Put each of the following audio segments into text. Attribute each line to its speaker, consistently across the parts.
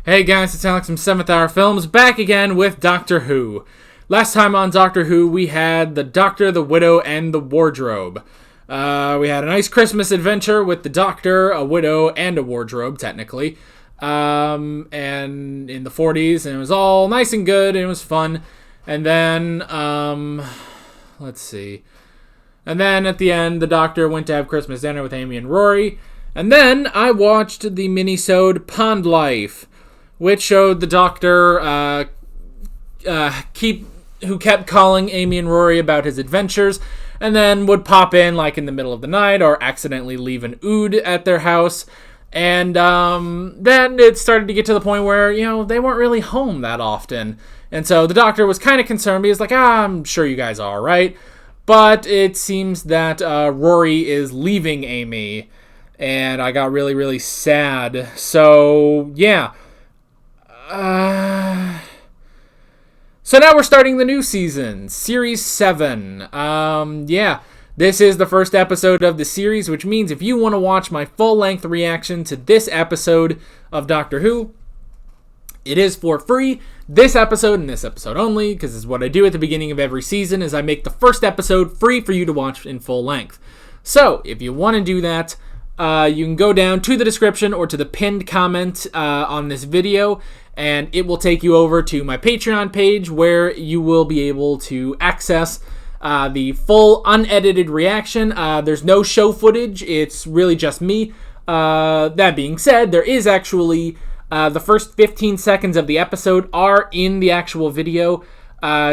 Speaker 1: Hey guys, it's Alex from 7th Hour Films, back again with Doctor Who. Last time on Doctor Who, we had the Doctor, the Widow, and the Wardrobe. We had a nice Christmas adventure with the Doctor, a Widow, and a Wardrobe, technically. And in the 40s, and it was all nice and good, and it was fun. And then, let's see. And then at the end, the Doctor went to have Christmas dinner with Amy and Rory. And then I watched the mini-sode Pond Life, which showed the Doctor who kept calling Amy and Rory about his adventures, and then would pop in like in the middle of the night or accidentally leave an ood at their house. And then it started to get to the point where, they weren't really home that often. And so the Doctor was kind of concerned. He was like, I'm sure you guys are all right. But it seems that Rory is leaving Amy, and I got really, really sad. So, yeah. So now we're starting the new season, Series 7. This is the first episode of the series, which means if you want to watch my full-length reaction to this episode of Doctor Who, it is for free. This episode and this episode only, because this is what I do at the beginning of every season, is I make the first episode free for you to watch in full length. So, if you want to do that, you can go down to the description or to the pinned comment on this video, and it will take you over to my Patreon page where you will be able to access the full unedited reaction. There's no show footage. It's really just me. That being said, there is actually the first 15 seconds of the episode are in the actual video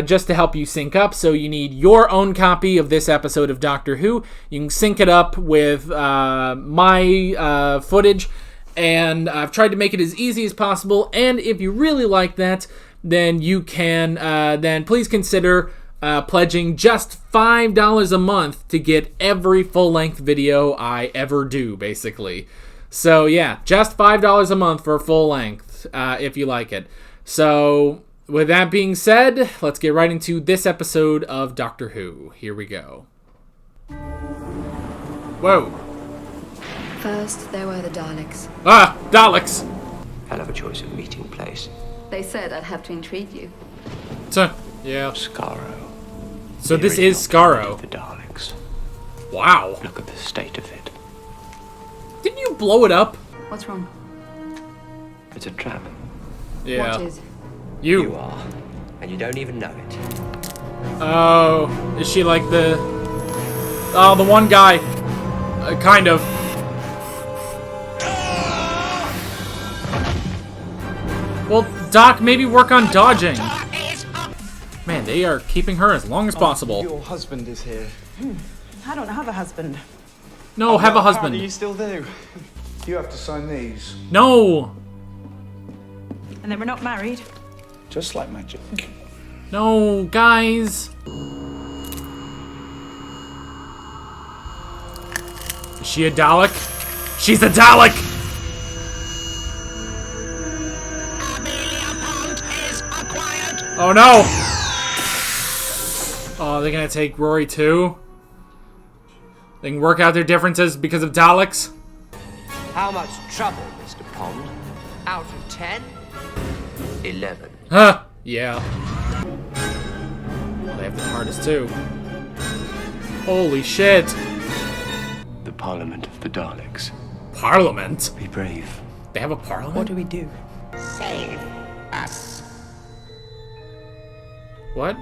Speaker 1: just to help you sync up. So you need your own copy of this episode of Doctor Who. You can sync it up with my footage. And I've tried to make it as easy as possible. And if you really like that, then you can, then please consider pledging just $5 a month to get every full-length video I ever do, basically. So yeah, just $5 a month for full length, if you like it. So with that being said, let's get right into this episode of Doctor Who. Here we go. Whoa.
Speaker 2: First, there were the Daleks.
Speaker 1: Ah, Daleks!
Speaker 3: Hell of a choice of meeting place.
Speaker 2: They said I'd have to intrigue you.
Speaker 1: So, yeah.
Speaker 3: Scarrow.
Speaker 1: So this is Scarrow.
Speaker 3: The Daleks.
Speaker 1: Wow.
Speaker 3: Look at the state of it.
Speaker 1: Didn't you blow it up?
Speaker 2: What's wrong?
Speaker 3: It's a trap.
Speaker 1: Yeah.
Speaker 2: What is?
Speaker 3: You are, and you don't even know it.
Speaker 1: Oh, is she like the... Oh, the one guy. Kind of. Well, Doc, maybe work on dodging. Man, they are keeping her as long as possible.
Speaker 4: Your husband is here.
Speaker 5: I don't have a husband.
Speaker 1: No, have a husband.
Speaker 4: Apparently you still do. You have to sign these.
Speaker 1: No.
Speaker 5: And they were not married.
Speaker 4: Just like magic.
Speaker 1: No, guys. Is she a Dalek? She's a Dalek! Oh no! Oh, they're gonna take Rory too? They can work out their differences because of Daleks?
Speaker 3: How much trouble, Mr. Pond? Out of 10? 11.
Speaker 1: Huh, yeah. Well, they have the hardest too. Holy shit.
Speaker 3: The Parliament of the Daleks.
Speaker 1: Parliament?
Speaker 3: Be brave.
Speaker 1: They have a parliament?
Speaker 5: What do we do?
Speaker 3: Save us.
Speaker 1: What?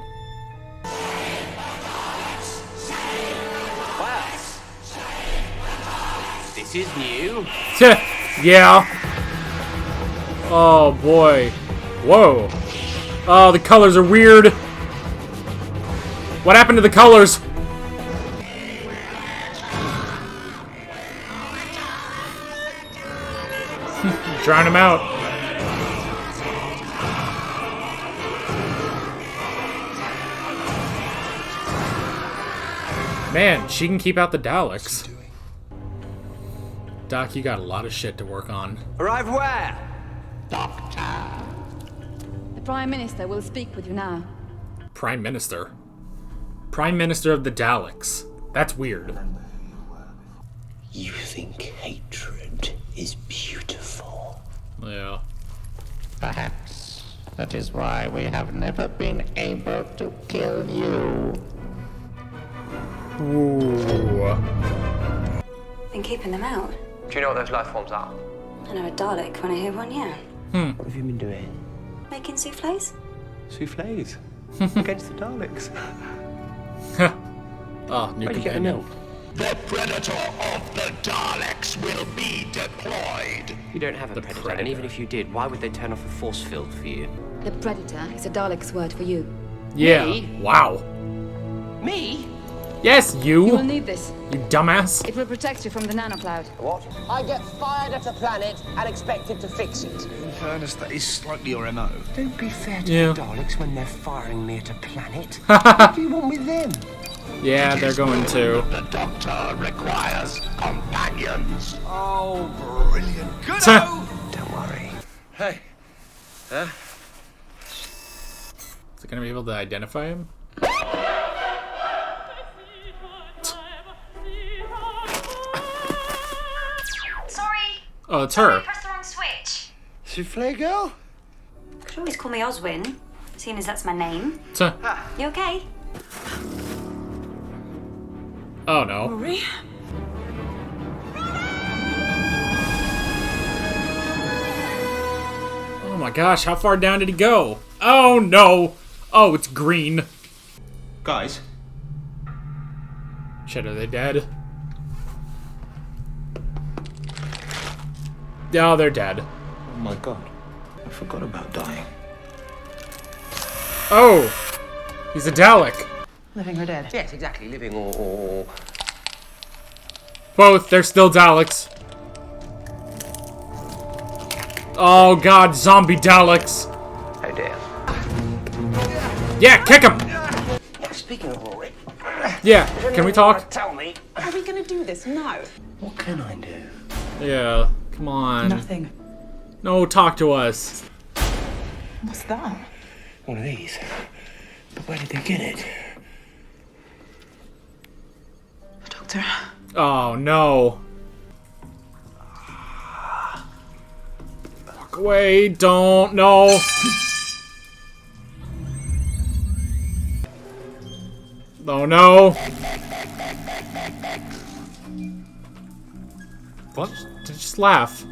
Speaker 3: Well, this is new.
Speaker 1: Yeah. Oh boy. Whoa. Oh, the colors are weird. What happened to the colors? Drown him out. Man, she can keep out the Daleks. Doc, you got a lot of shit to work on.
Speaker 3: Arrive where?
Speaker 2: The Prime Minister will speak with you now.
Speaker 1: Prime Minister? Prime Minister of the Daleks. That's weird.
Speaker 3: You think hatred is beautiful.
Speaker 1: Yeah.
Speaker 6: perhaps. That is why we have never been able to kill you.
Speaker 1: Ooh.
Speaker 7: Been keeping them out.
Speaker 3: Do you know what those life forms are?
Speaker 7: I know a Dalek when I hear one, yeah.
Speaker 3: What have you been doing?
Speaker 7: Making souffles?
Speaker 3: Souffles? Against the Daleks.
Speaker 1: Oh, new
Speaker 3: Where'd you get the
Speaker 1: companion.
Speaker 3: milk?
Speaker 6: The Predator of the Daleks will be deployed.
Speaker 3: You don't have a predator, and even if you did, why would they turn off a force field for you?
Speaker 2: The Predator is a Dalek's word for you.
Speaker 1: Yeah.
Speaker 3: Me?
Speaker 1: Wow.
Speaker 3: Me?
Speaker 1: Yes,
Speaker 2: You will
Speaker 1: you
Speaker 2: need this.
Speaker 1: dumbass.
Speaker 2: It will protect you from the nanocloud.
Speaker 3: What?
Speaker 8: I get fired at a planet and expected to fix it.
Speaker 4: In fairness, that is slightly your MO.
Speaker 3: Don't be fair to
Speaker 1: Yeah.
Speaker 3: the Daleks when they're firing me at a planet. What do you want with them?
Speaker 1: Yeah, they're going to.
Speaker 6: The Doctor requires companions.
Speaker 4: Oh, brilliant. Good.
Speaker 3: Don't worry.
Speaker 4: Hey.
Speaker 1: Is it gonna be able to identify him?
Speaker 7: Sorry,
Speaker 1: Oh, it's her.
Speaker 7: pressed the wrong switch.
Speaker 4: Souffle girl?
Speaker 7: Could always call me Oswin, seeing as that's my name.
Speaker 1: Tuh.
Speaker 7: You okay?
Speaker 1: Oh no.
Speaker 5: Rory?
Speaker 1: Oh my gosh, how far down did he go? Oh no. Oh, it's green.
Speaker 4: Guys.
Speaker 1: Shit, are they dead? Oh, they're dead.
Speaker 4: Oh my god. I forgot about dying.
Speaker 1: Oh! He's a Dalek.
Speaker 5: Living or dead?
Speaker 3: Yes, exactly. Living or...
Speaker 1: Both, they're still Daleks. Oh god, zombie Daleks.
Speaker 3: Oh dear.
Speaker 1: Yeah, kick him!
Speaker 3: Speaking of Rory,
Speaker 1: Yeah, can we talk?
Speaker 3: tell me,
Speaker 5: Are we gonna do this? No.
Speaker 3: what can I do?
Speaker 1: Yeah, come on.
Speaker 5: Nothing.
Speaker 1: No, talk to us.
Speaker 5: What's that?
Speaker 3: One of these. But where did they get it?
Speaker 5: Doctor.
Speaker 1: Oh no. Walk away, don't, no. Oh no. What? Just laugh.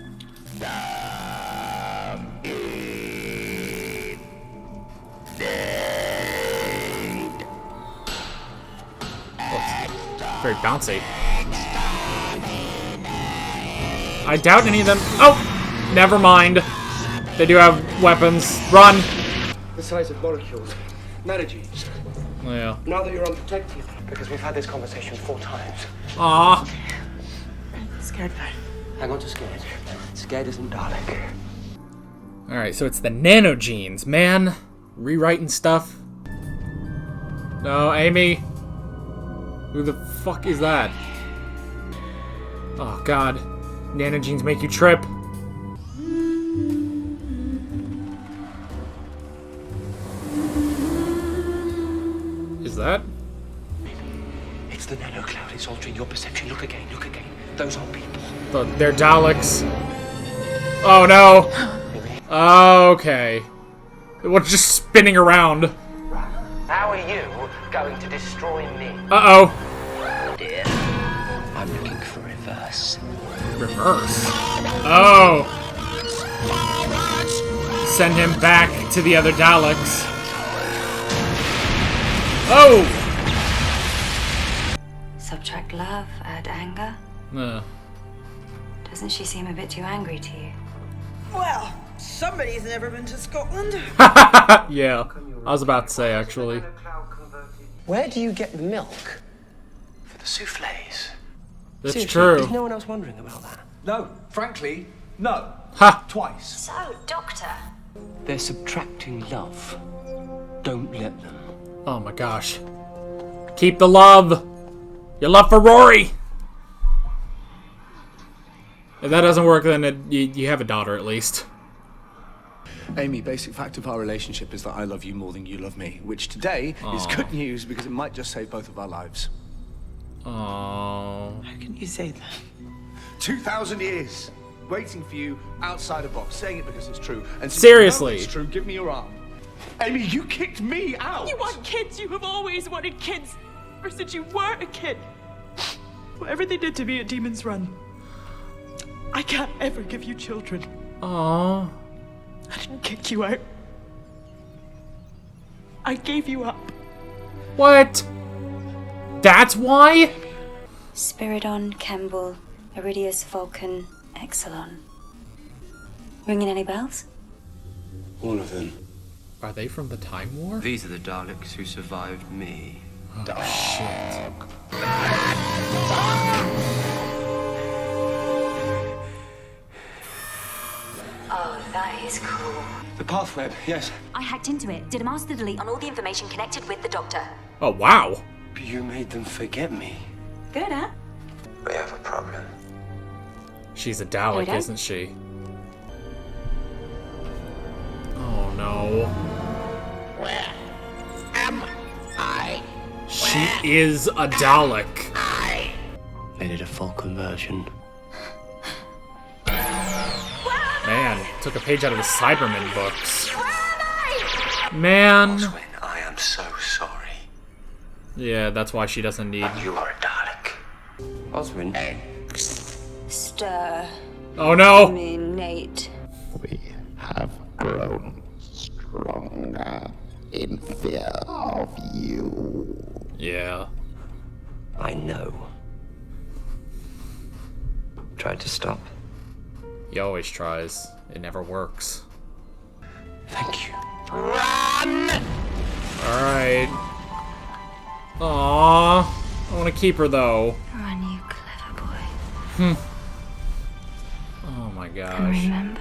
Speaker 1: Very bouncy. I doubt any of them. Oh! Never mind. They do have weapons. Run!
Speaker 8: The size of molecules. Nanogenes.
Speaker 1: Yeah.
Speaker 8: Now that you're unprotected.
Speaker 3: Because we've had this conversation 4 times.
Speaker 1: Aw.
Speaker 5: Scared now.
Speaker 3: Hang on to scared. Scared isn't Dalek.
Speaker 1: Alright, so it's the nanogenes, man. Rewriting stuff. No, Amy. Who the fuck is that? Oh god. Nanogenes make you trip. Is that?
Speaker 3: It's the nano cloud. It's altering your perception. Look again. Look again. Those are people.
Speaker 1: They're Daleks. Oh no. Okay. What's just spinning around?
Speaker 3: How are you going to destroy me?
Speaker 1: Uh-oh.
Speaker 3: Dear, I'm looking for reverse.
Speaker 1: Reverse. Oh. Send him back to the other Daleks. Oh.
Speaker 7: Subtract love, add anger. Doesn't she seem a bit too angry to you?
Speaker 5: Well, somebody's never been to Scotland.
Speaker 1: Yeah. I was about to say, actually.
Speaker 8: Where do you get the milk?
Speaker 3: For the souffles.
Speaker 1: That's
Speaker 3: Seriously,
Speaker 1: true.
Speaker 3: Is no one else wondering about that?
Speaker 4: No, frankly, no.
Speaker 1: Ha!
Speaker 4: Twice.
Speaker 7: So, Doctor.
Speaker 3: They're subtracting love. Don't let them.
Speaker 1: Oh my gosh. Keep the love. Your love for Rory. If that doesn't work, then you have a daughter at least.
Speaker 4: Amy, basic fact of our relationship is that I love you more than you love me, which today is good news because it might just save both of our lives.
Speaker 1: Oh.
Speaker 5: How can you say that?
Speaker 4: 2,000 years. waiting for you outside a box, saying it because it's true. And since
Speaker 1: Seriously.
Speaker 4: you know it's true, give me your arm. Amy, you kicked me out!
Speaker 9: You want kids. You have always wanted kids. Ever since you were a kid. Whatever they did to me at Demon's Run, I can't ever give you children.
Speaker 1: Aww.
Speaker 9: I didn't kick you out. I gave you up.
Speaker 1: What? That's why?
Speaker 7: Spiridon, Kemble, Iridius, Vulcan, Exelon. Ringing any bells?
Speaker 10: All of them.
Speaker 1: Are they from the Time War?
Speaker 3: These are the Daleks who survived me.
Speaker 1: Oh, shit.
Speaker 7: Oh, that is cool.
Speaker 10: The pathweb, yes.
Speaker 7: I hacked into it, did a master delete on all the information connected with the Doctor.
Speaker 1: Oh, wow.
Speaker 10: You made them forget me.
Speaker 7: Good, huh?
Speaker 10: We have a problem.
Speaker 1: She's a Dalek,
Speaker 7: Okay.
Speaker 1: isn't she? Oh, no.
Speaker 6: Where am I?
Speaker 1: She is a Dalek.
Speaker 10: They did a full conversion.
Speaker 1: Man, took a page out of the Cybermen books. Man.
Speaker 10: Oswin, I am so sorry.
Speaker 1: Yeah, that's why she doesn't need...
Speaker 10: You are a Dalek. Oswin.
Speaker 7: Stir.
Speaker 1: Oh, no.
Speaker 7: Nate.
Speaker 6: We have grown stronger in fear of you.
Speaker 1: Yeah.
Speaker 10: I know. Tried to stop.
Speaker 1: He always tries. It never works.
Speaker 10: Thank you.
Speaker 1: Alright. Aww. I want to keep her, though.
Speaker 7: Run, you clever boy.
Speaker 1: Oh, my
Speaker 7: And
Speaker 1: gosh.
Speaker 7: remember.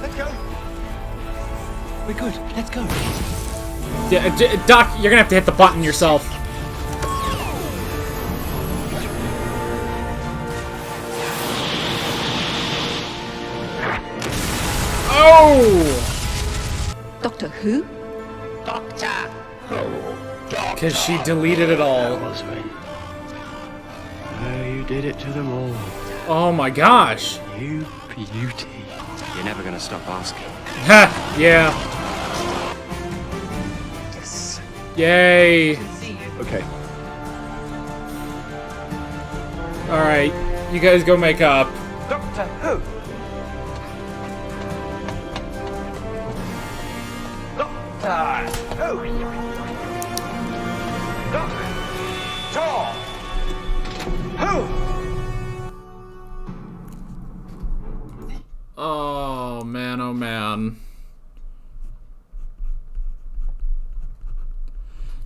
Speaker 4: Let's go.
Speaker 10: We're good. Let's go.
Speaker 1: Doc, you're gonna have to hit the button yourself. Oh!
Speaker 2: Doctor Who?
Speaker 6: Doctor Who?
Speaker 1: Because she deleted it all.
Speaker 10: Oswin. Oh, you did it to them all.
Speaker 1: Oh my gosh.
Speaker 10: You beauty. You're never gonna stop asking.
Speaker 1: Ha! Yeah.
Speaker 10: Yes.
Speaker 1: Yay.
Speaker 4: Okay.
Speaker 1: Alright. You guys go make up.
Speaker 8: Doctor Who? Doctor Who? Doctor Who?
Speaker 1: Oh man, oh man.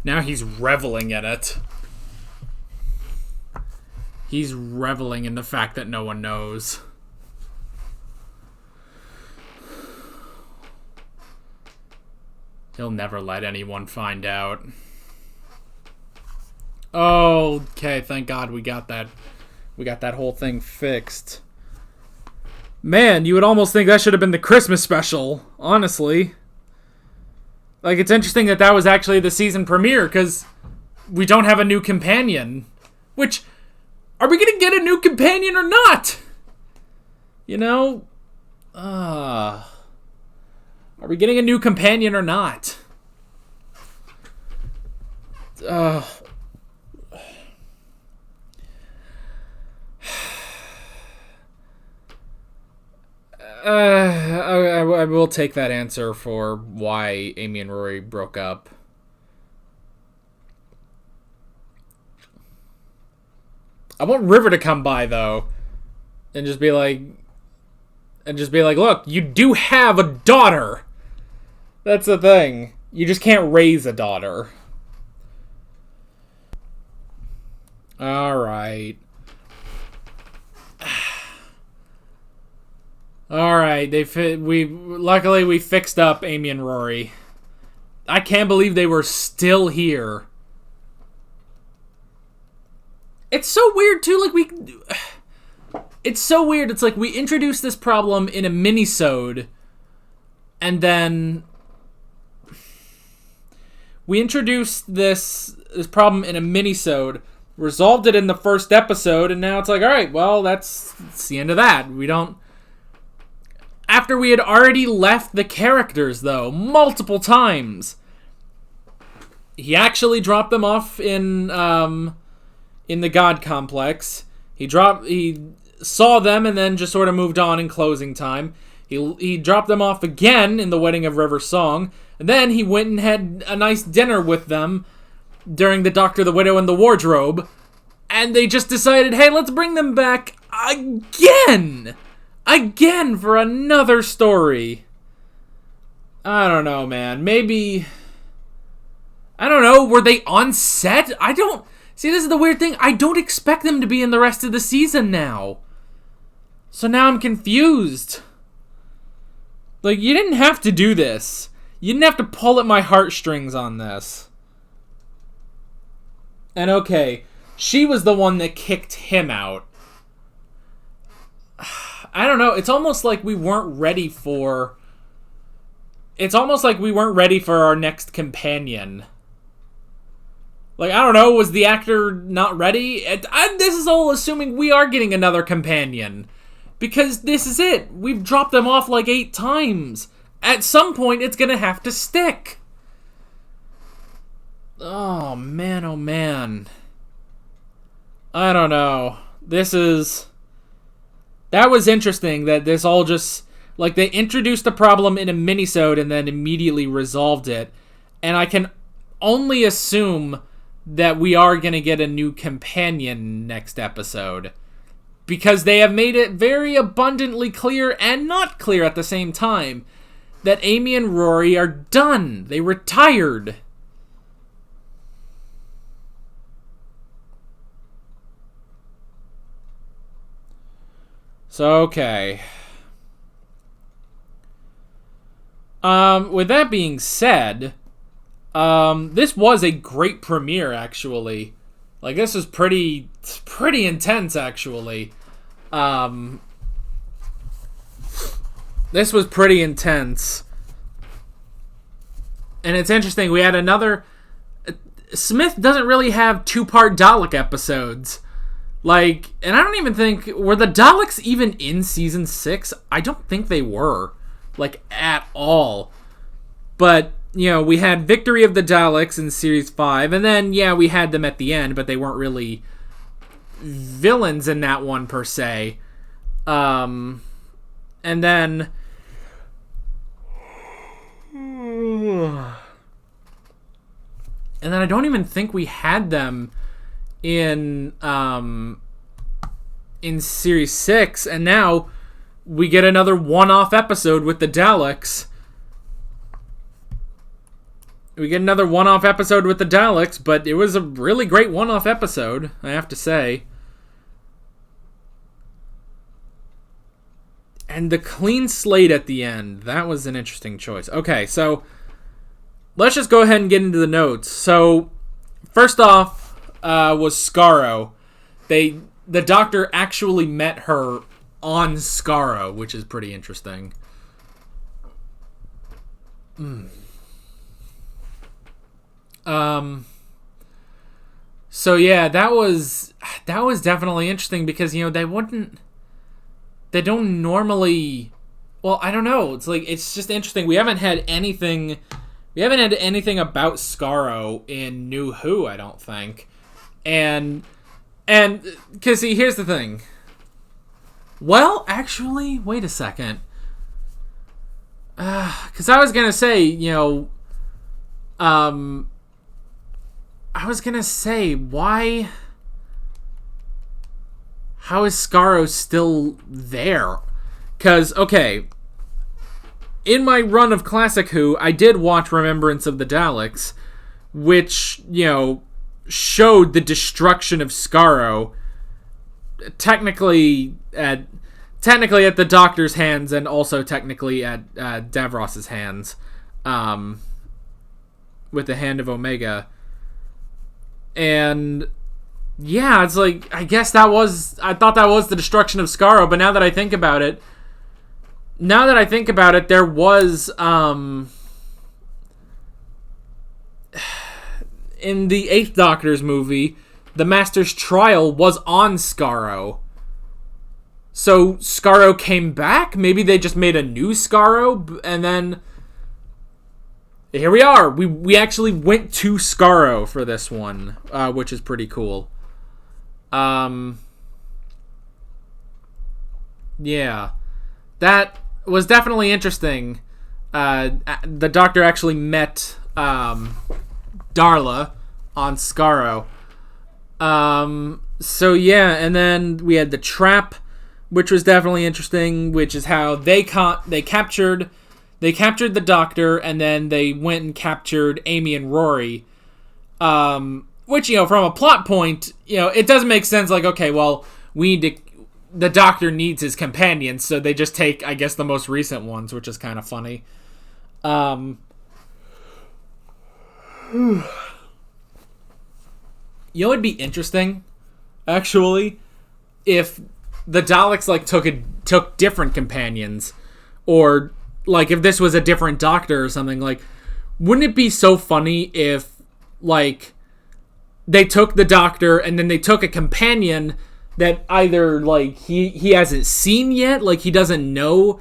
Speaker 1: Now he's reveling in it. He's reveling in the fact that no one knows. He'll never let anyone find out. Oh, okay, thank God we got that. We got that whole thing fixed. Man, you would almost think that should have been the Christmas special, honestly. Like, it's interesting that that was actually the season premiere, because we don't have a new companion. Which, are we going to get a new companion or not? You know? Are we getting a new companion or not? I will take that answer for why Amy and Rory broke up. I want River to come by though, and just be like, look, you do have a daughter. That's the thing. You just can't raise a daughter. All right. All right, luckily we fixed up Amy and Rory. I can't believe they were still here. It's so weird too, it's so weird. It's like we introduced this problem in a mini-sode, and then we introduced this problem in a mini-sode, resolved it in the first episode, and now it's like, all right, well, that's the end of that. We don't after we had already left the characters, though, multiple times. He actually dropped them off in the God Complex. He saw them and then just sort of moved on in closing time. He dropped them off again in the Wedding of River Song. And then he went and had a nice dinner with them during the Doctor, the Widow, and the Wardrobe. And they just decided, hey, let's bring them back again! Again for another story. I don't know, man. Maybe... I don't know. Were they on set? I don't... See, this is the weird thing. I don't expect them to be in the rest of the season now. So now I'm confused. Like, you didn't have to do this. You didn't have to pull at my heartstrings on this. And okay, she was the one that kicked him out. I don't know. It's almost like we weren't ready for... It's almost like we weren't ready for our next companion. Like, I don't know, was the actor not ready? This is all assuming we are getting another companion. Because this is it. We've dropped them off like 8 times. At some point, it's gonna have to stick. Oh, man, oh, man. I don't know. That was interesting that this all just... Like, they introduced the problem in a minisode and then immediately resolved it. And I can only assume that we are going to get a new companion next episode. Because they have made it very abundantly clear and not clear at the same time that Amy and Rory are done. They retired. So, okay. With that being said, this was a great premiere, actually. Like, this was pretty intense, actually. This was pretty intense. And it's interesting, we had another... Smith doesn't really have 2-part Dalek episodes. Like, and I don't even think... Were the Daleks even in Season 6? I don't think they were. Like, at all. But, you know, we had Victory of the Daleks in Series 5, and then, yeah, we had them at the end, but they weren't really villains in that one, per se. And then... And then I don't even think we had them in Series 6, and now we get another one-off episode with the Daleks. We get another one-off episode with the Daleks, but it was a really great one-off episode, I have to say. And the clean slate at the end, that was an interesting choice. Okay, so let's just go ahead and get into the notes. So, first off was Skaro. The Doctor actually met her on Skaro, which is pretty interesting. So yeah, that was definitely interesting because, you know, they don't normally, well, I don't know. It's like, it's just interesting. We haven't had anything about Skaro in New Who, I don't think. And cause see, here's the thing. Well, actually, wait a second. Cause I was gonna say, you know, I was gonna say, how is Skaro still there? Because, okay, in my run of Classic Who, I did watch Remembrance of the Daleks, which, you know, showed the destruction of Skaro, technically at the Doctor's hands, and also technically at Davros's hands, with the Hand of Omega. And yeah, it's like, I thought that was the destruction of Skaro, but now that I think about it, there was, in the 8th Doctor's movie, the Master's Trial was on Skaro. So Skaro came back? Maybe they just made a new Skaro, and then here we are. We actually went to Skaro for this one, which is pretty cool. Yeah. That was definitely interesting. The Doctor actually met Darla on Skaro. So yeah, and then we had the trap, which was definitely interesting, which is how they captured the Doctor, and then they went and captured Amy and Rory. Which, from a plot point, it doesn't make sense. Like, okay, well, the Doctor needs his companions, so they just take, I guess, the most recent ones, which is kind of funny. It'd be interesting, actually, if the Daleks took different companions, or if this was a different Doctor or something. Wouldn't it be so funny if they took the Doctor and then they took a companion that either he hasn't seen yet, he doesn't know,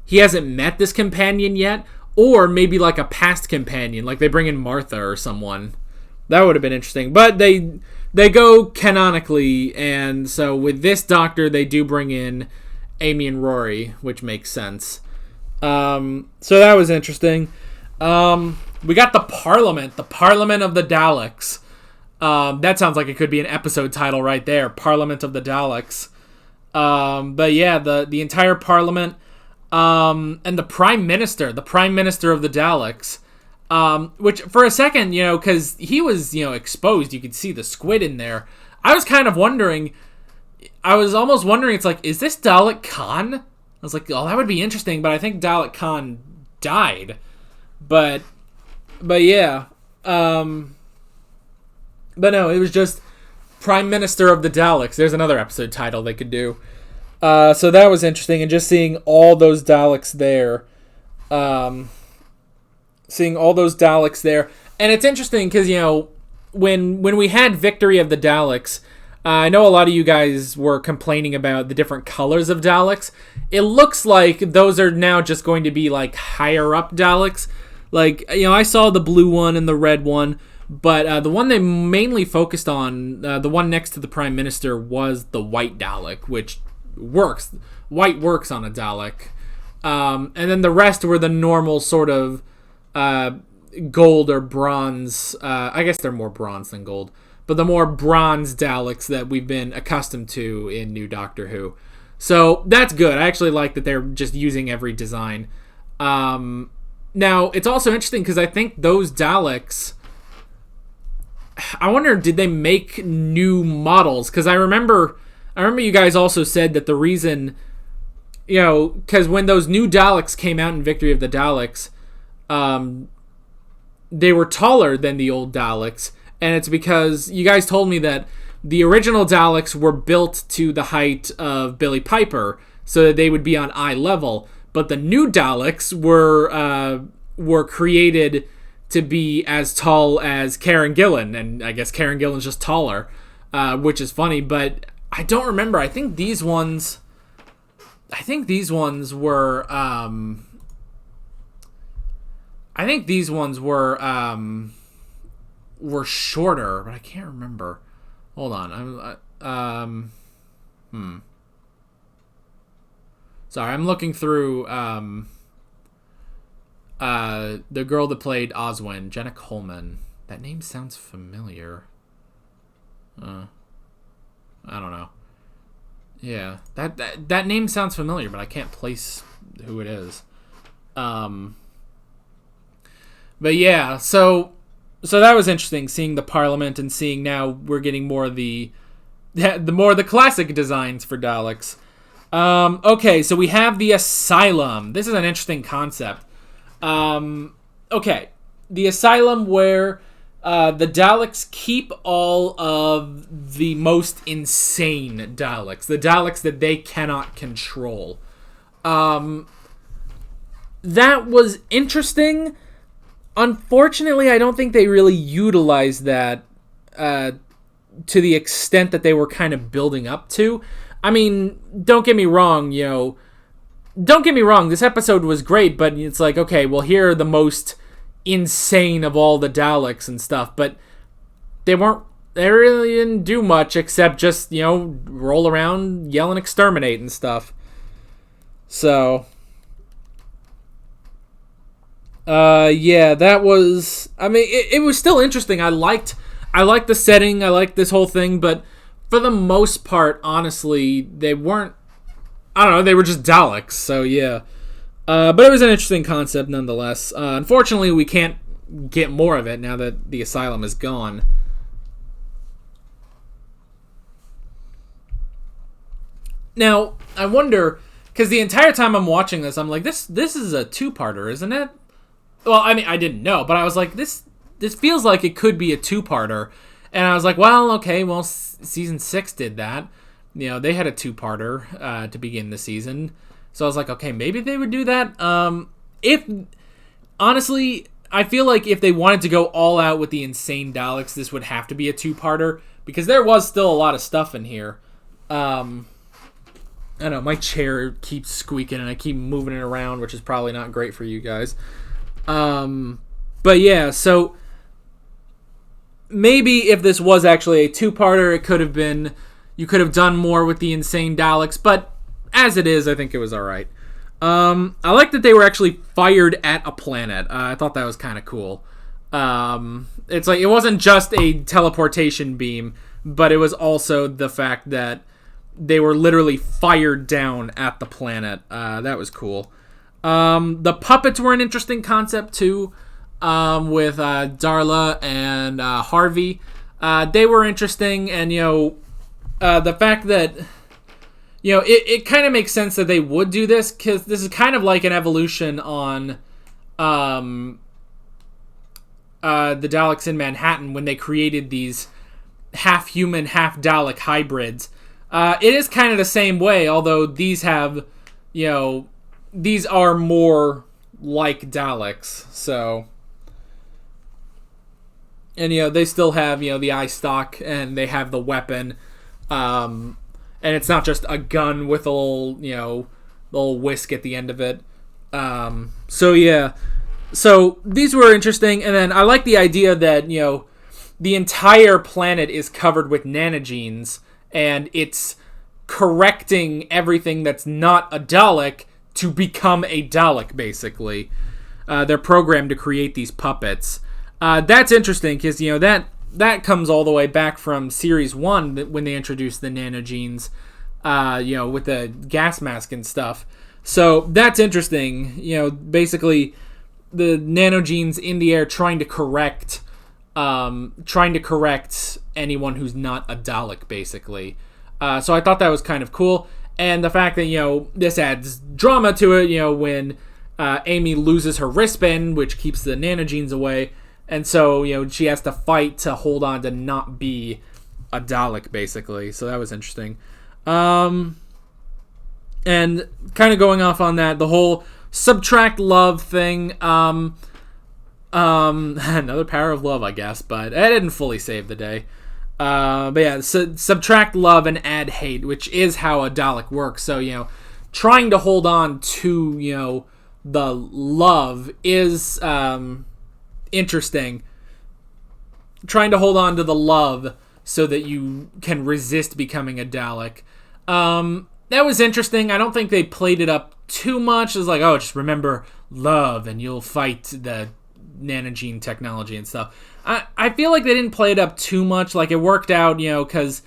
Speaker 1: he hasn't met this companion yet, or maybe a past companion, they bring in Martha or someone. That would have been interesting. But they go canonically, and so with this Doctor, they do bring in Amy and Rory, which makes sense. So that was interesting. We got the Parliament of the Daleks. That sounds like it could be an episode title right there, Parliament of the Daleks. But yeah, the entire Parliament, and the Prime Minister of the Daleks. Which for a second, because he was, exposed, you could see the squid in there. I was kind of wondering, it's is this Dalek Khan? I was like, oh, that would be interesting, but I think Dalek Khan died. But yeah. But no, it was just Prime Minister of the Daleks. There's another episode title they could do. So that was interesting, and just seeing all those Daleks there. And it's interesting because, when we had Victory of the Daleks, I know a lot of you guys were complaining about the different colors of Daleks. It looks like those are now just going to be higher up Daleks. I saw the blue one and the red one, but the one they mainly focused on, the one next to the Prime Minister, was the white Dalek, which works. White works on a Dalek. And then the rest were the normal sort of gold or bronze. I guess they're more bronze than gold, but the more bronze Daleks that we've been accustomed to in New Doctor Who. So that's good. I actually like that they're just using every design. Now, it's also interesting because I think those Daleks, I wonder, did they make new models? Because I remember you guys also said that the reason, because when those new Daleks came out in Victory of the Daleks, they were taller than the old Daleks, and it's because you guys told me that the original Daleks were built to the height of Billie Piper, so that they would be on eye level, but the new Daleks were created to be as tall as Karen Gillan, and I guess Karen Gillan's just taller, which is funny, but I don't remember. I think these ones were shorter, but I can't remember. Hold on. Sorry, I'm looking through the girl that played Oswin, Jenna Coleman. That name sounds familiar. I don't know. Yeah, that name sounds familiar, but I can't place who it is. But yeah, so that was interesting, seeing the Parliament and seeing now we're getting more of the classic designs for Daleks. Okay, so we have the Asylum. This is an interesting concept. Okay, the Asylum where the Daleks keep all of the most insane Daleks, the Daleks that they cannot control. That was interesting. Unfortunately, I don't think they really utilized that to the extent that they were kind of building up to. I mean, don't get me wrong, this episode was great, but it's like, okay, well, here are the most insane of all the Daleks and stuff, but they really didn't do much except just, roll around, yell and exterminate and stuff. So, that was, it was still interesting. I liked the setting, I liked this whole thing, but for the most part, honestly, they weren't, I don't know, they were just Daleks, so yeah. But it was an interesting concept nonetheless. Unfortunately, we can't get more of it now that the asylum is gone. Now, I wonder, because the entire time I'm watching this, I'm like, this is a two-parter, isn't it? Well, I didn't know, but I was like, this feels like it could be a two-parter. And I was like, well, okay, well, season 6 did that. They had a two-parter to begin the season. So I was like, okay, maybe they would do that. Honestly, I feel like if they wanted to go all out with the insane Daleks, this would have to be a two-parter, because there was still a lot of stuff in here. I don't know, my chair keeps squeaking and I keep moving it around, which is probably not great for you guys. But yeah, so maybe if this was actually a two-parter, it could have been, you could have done more with the insane Daleks, but as it is, I think it was alright. I like that they were actually fired at a planet. I thought that was kind of cool. It's like, it wasn't just a teleportation beam, but it was also the fact that they were literally fired down at the planet. That was cool. The puppets were an interesting concept too, with Darla and Harvey. They were interesting, and the fact that it kind of makes sense that they would do this, because this is kind of like an evolution on the Daleks in Manhattan when they created these half human, half Dalek hybrids. It is kind of the same way, although these have, these are more like Daleks, so. And, they still have, the eye stalk, and they have the weapon, and it's not just a gun with a little whisk at the end of it. So, yeah. So, these were interesting, and then I like the idea that, the entire planet is covered with nanogenes, and it's correcting everything that's not a Dalek to become a Dalek, basically. They're programmed to create these puppets. That's interesting, because, that comes all the way back from Series 1, when they introduced the nanogenes, with the gas mask and stuff. So, that's interesting. Basically, the nanogenes in the air trying to correct anyone who's not a Dalek, basically. So I thought that was kind of cool. And the fact that, this adds drama to it, when Amy loses her wristband, which keeps the nanogenes away. And so, she has to fight to hold on to not be a Dalek, basically. So that was interesting. And kind of going off on that, the whole subtract love thing, another power of love, I guess, but it didn't fully save the day. But yeah, subtract love and add hate, which is how a Dalek works. So, trying to hold on to, the love is, interesting. Trying to hold on to the love so that you can resist becoming a Dalek. That was interesting. I don't think they played it up too much. It's like, oh, just remember love and you'll fight the nanogene technology and stuff. I feel like they didn't play it up too much. Like, it worked out, because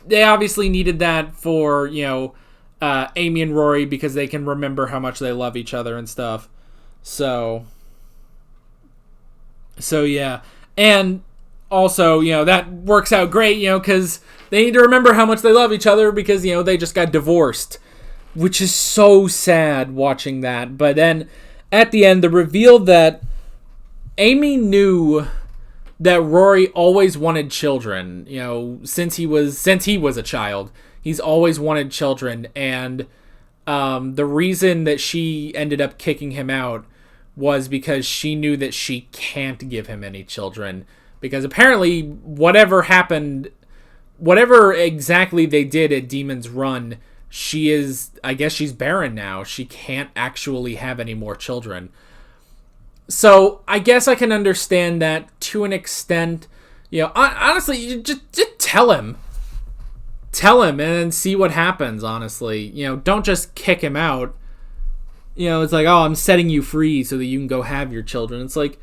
Speaker 1: they obviously needed that for, Amy and Rory, because they can remember how much they love each other and stuff. So yeah. And also, that works out great, because they need to remember how much they love each other, because, they just got divorced, which is so sad watching that. But then at the end, the reveal that Amy knew that Rory always wanted children, since he was a child. He's always wanted children, and the reason that she ended up kicking him out was because she knew that she can't give him any children, because apparently whatever happened whatever exactly they did at Demon's Run, I guess she's barren now. She can't actually have any more children. So I guess I can understand that to an extent. Honestly, you just tell him. Tell him and then see what happens, honestly. Don't just kick him out. It's like, oh, I'm setting you free so that you can go have your children. It's like,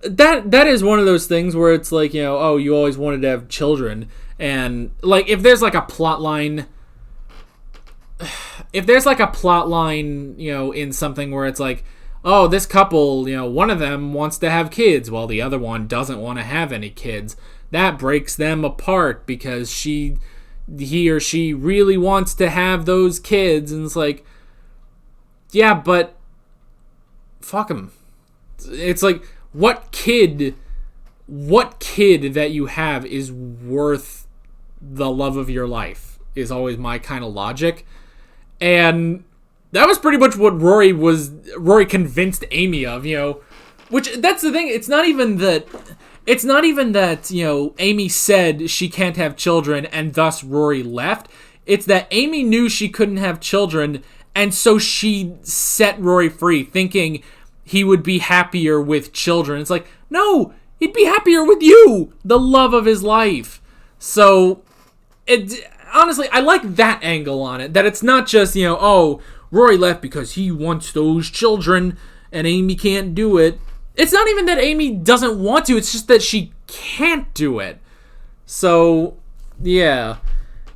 Speaker 1: that is one of those things where it's like, oh, you always wanted to have children. And, like, if there's like a plot line, in something where it's like, oh, this couple, one of them wants to have kids while the other one doesn't want to have any kids. That breaks them apart because he or she really wants to have those kids. And it's like, yeah, but fuck him. It's like, what kid that you have is worth the love of your life is always my kind of logic. And that was pretty much what Rory convinced Amy of, which that's the thing. It's not even that, Amy said she can't have children and thus Rory left. It's that Amy knew she couldn't have children and so she set Rory free thinking he would be happier with children. It's like, no, he'd be happier with you, the love of his life. So, honestly, I like that angle on it. That it's not just, oh, Rory left because he wants those children and Amy can't do it. It's not even that Amy doesn't want to, it's just that she can't do it. So, yeah.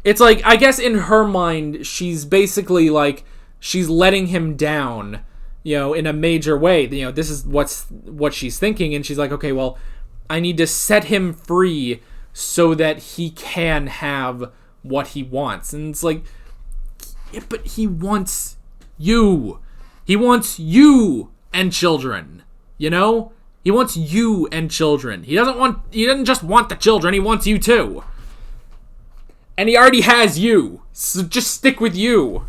Speaker 1: It's like, I guess in her mind, she's basically like, she's letting him down, in a major way. This is what she's thinking, and she's like, okay, well, I need to set him free so that he can have what he wants. And it's like, yeah, but he wants you. He wants you and children. He wants you and children. He doesn't just want the children, he wants you too. And he already has you. So just stick with you.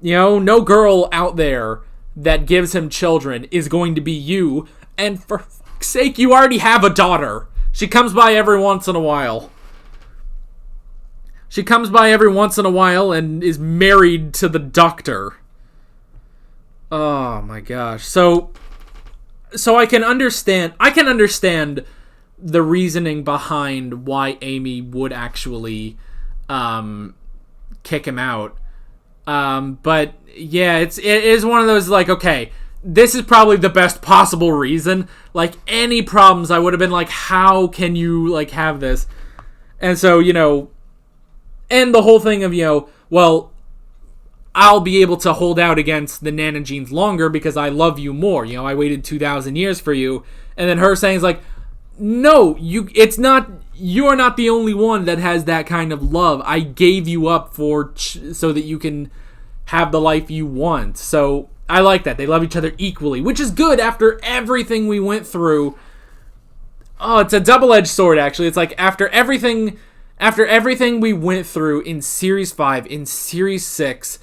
Speaker 1: No girl out there that gives him children is going to be you. And for fuck's sake, you already have a daughter. She comes by every once in a while. And is married to the doctor. Oh my gosh. So I can understand the reasoning behind why Amy would actually kick him out. But yeah, it is one of those like, okay, this is probably the best possible reason. Like, any problems, I would have been like, how can you like have this? And so, and the whole thing of, well, I'll be able to hold out against the nanogenes longer because I love you more. I waited 2,000 years for you. And then her saying is like, no, you are not the only one that has that kind of love. I gave you up so that you can have the life you want. So I like that. They love each other equally, which is good after everything we went through. Oh, it's a double-edged sword, actually. It's like after everything we went through in Series 5, in Series 6,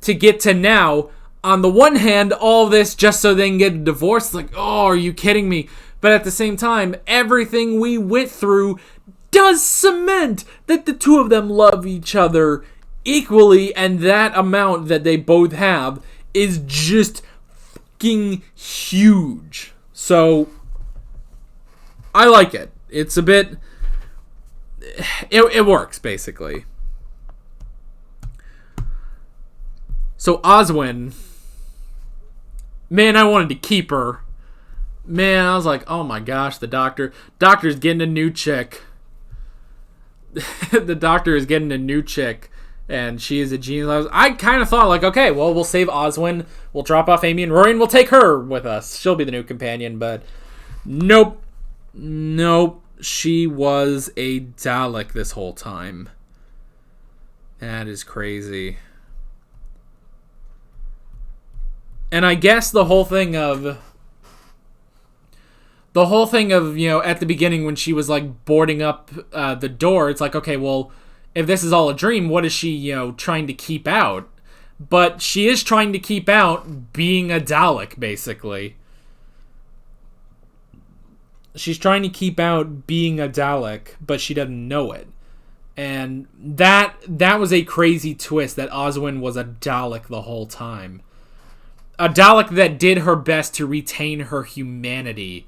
Speaker 1: to get to now, on the one hand, all this just so they can get a divorce. It's like, oh, are you kidding me? But at the same time, everything we went through does cement that the two of them love each other equally, and that amount that they both have is just fucking huge. So, I like it. It's a bit... It works, basically. So, Oswin... Man, I wanted to keep her. Man, I was like, oh my gosh, the doctor's getting a new chick. The doctor is getting a new chick, and she is a genius. I kind of thought, like, okay, well, we'll save Oswin, we'll drop off Amy and Rory, and we'll take her with us. She'll be the new companion, but nope. She was a Dalek this whole time. That is crazy. And I guess the whole thing of, at the beginning when she was, like, boarding up the door, it's like, okay, well, if this is all a dream, what is she, trying to keep out? But she is trying to keep out being a Dalek, basically. She's trying to keep out being a Dalek, but she doesn't know it. And that was a crazy twist, that Oswin was a Dalek the whole time. A Dalek that did her best to retain her humanity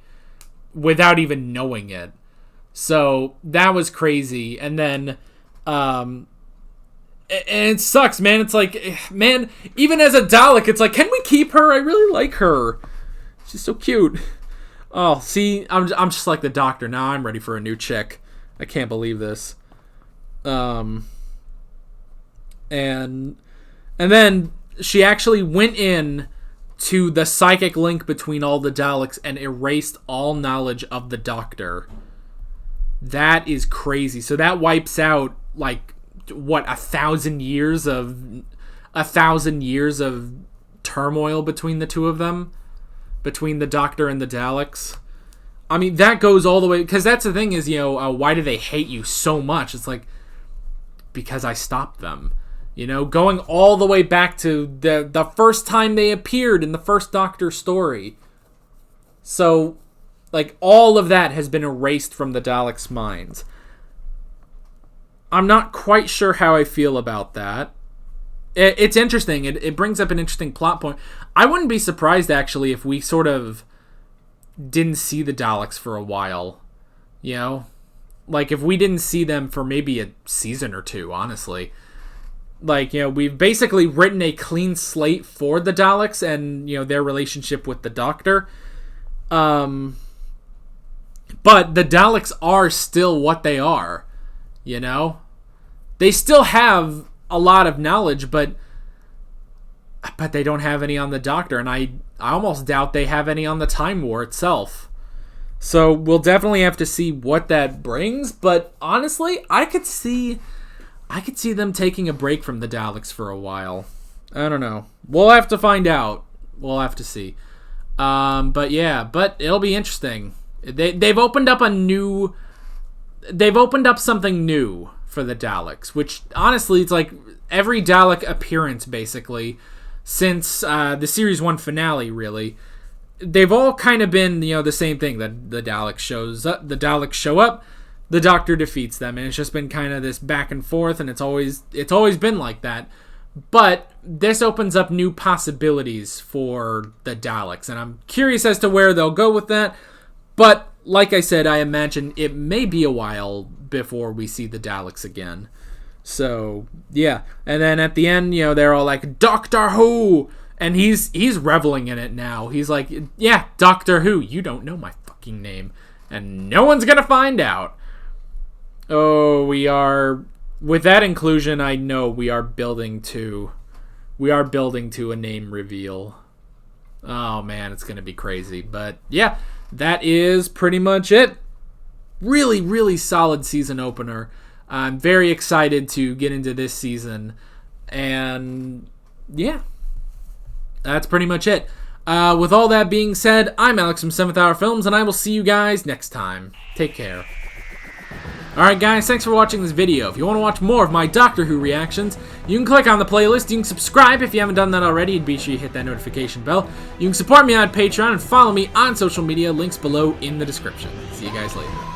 Speaker 1: without even knowing it. So that was crazy. And then, and it sucks, man. It's like, man, even as a Dalek, it's like, can we keep her? I really like her. She's so cute. Oh, see, I'm just like the Doctor. Now I'm ready for a new chick. I can't believe this. And then she actually went in to the psychic link between all the Daleks and erased all knowledge of the Doctor. That is crazy. So that wipes out, like, what, 1,000 years of turmoil between the two of them, between the Doctor and the Daleks. I mean, that goes all the way, because that's the thing is, why do they hate you so much? It's like, because I stopped them. Going all the way back to the first time they appeared in the first Doctor story. So, like, all of that has been erased from the Daleks' minds. I'm not quite sure how I feel about that. It's interesting. It brings up an interesting plot point. I wouldn't be surprised, actually, if we sort of didn't see the Daleks for a while. Like, if we didn't see them for maybe a season or two, honestly. Like, we've basically written a clean slate for the Daleks and, their relationship with the Doctor. But the Daleks are still what they are, They still have a lot of knowledge, but they don't have any on the Doctor, and I almost doubt they have any on the Time War itself. So we'll definitely have to see what that brings, but honestly, I could see them taking a break from the Daleks for a while. I don't know. We'll have to find out. We'll have to see. But it'll be interesting. They've opened up something new for the Daleks, which honestly, it's like every Dalek appearance basically since the series 1 finale, really. They've all kind of been, the same thing. That the Daleks show up, the Doctor defeats them, and it's just been kind of this back and forth, and it's always been like that. But this opens up new possibilities for the Daleks, and I'm curious as to where they'll go with that. But like I said, I imagine it may be a while before we see the Daleks again. So yeah, and then at the end, they're all like, Doctor Who. And he's reveling in it now. He's like, yeah, Doctor Who, you don't know my fucking name. And no one's gonna find out. Oh, with that inclusion, I know we are building to a name reveal. Oh man, it's gonna be crazy. But yeah, that is pretty much it. Really, really solid season opener. I'm very excited to get into this season. And yeah. That's pretty much it. With all that being said, I'm Alex from 7th Hour Films, and I will see you guys next time. Take care. Alright guys, thanks for watching this video. If you want to watch more of my Doctor Who reactions, you can click on the playlist, you can subscribe if you haven't done that already, and be sure you hit that notification bell. You can support me on Patreon and follow me on social media, links below in the description. See you guys later.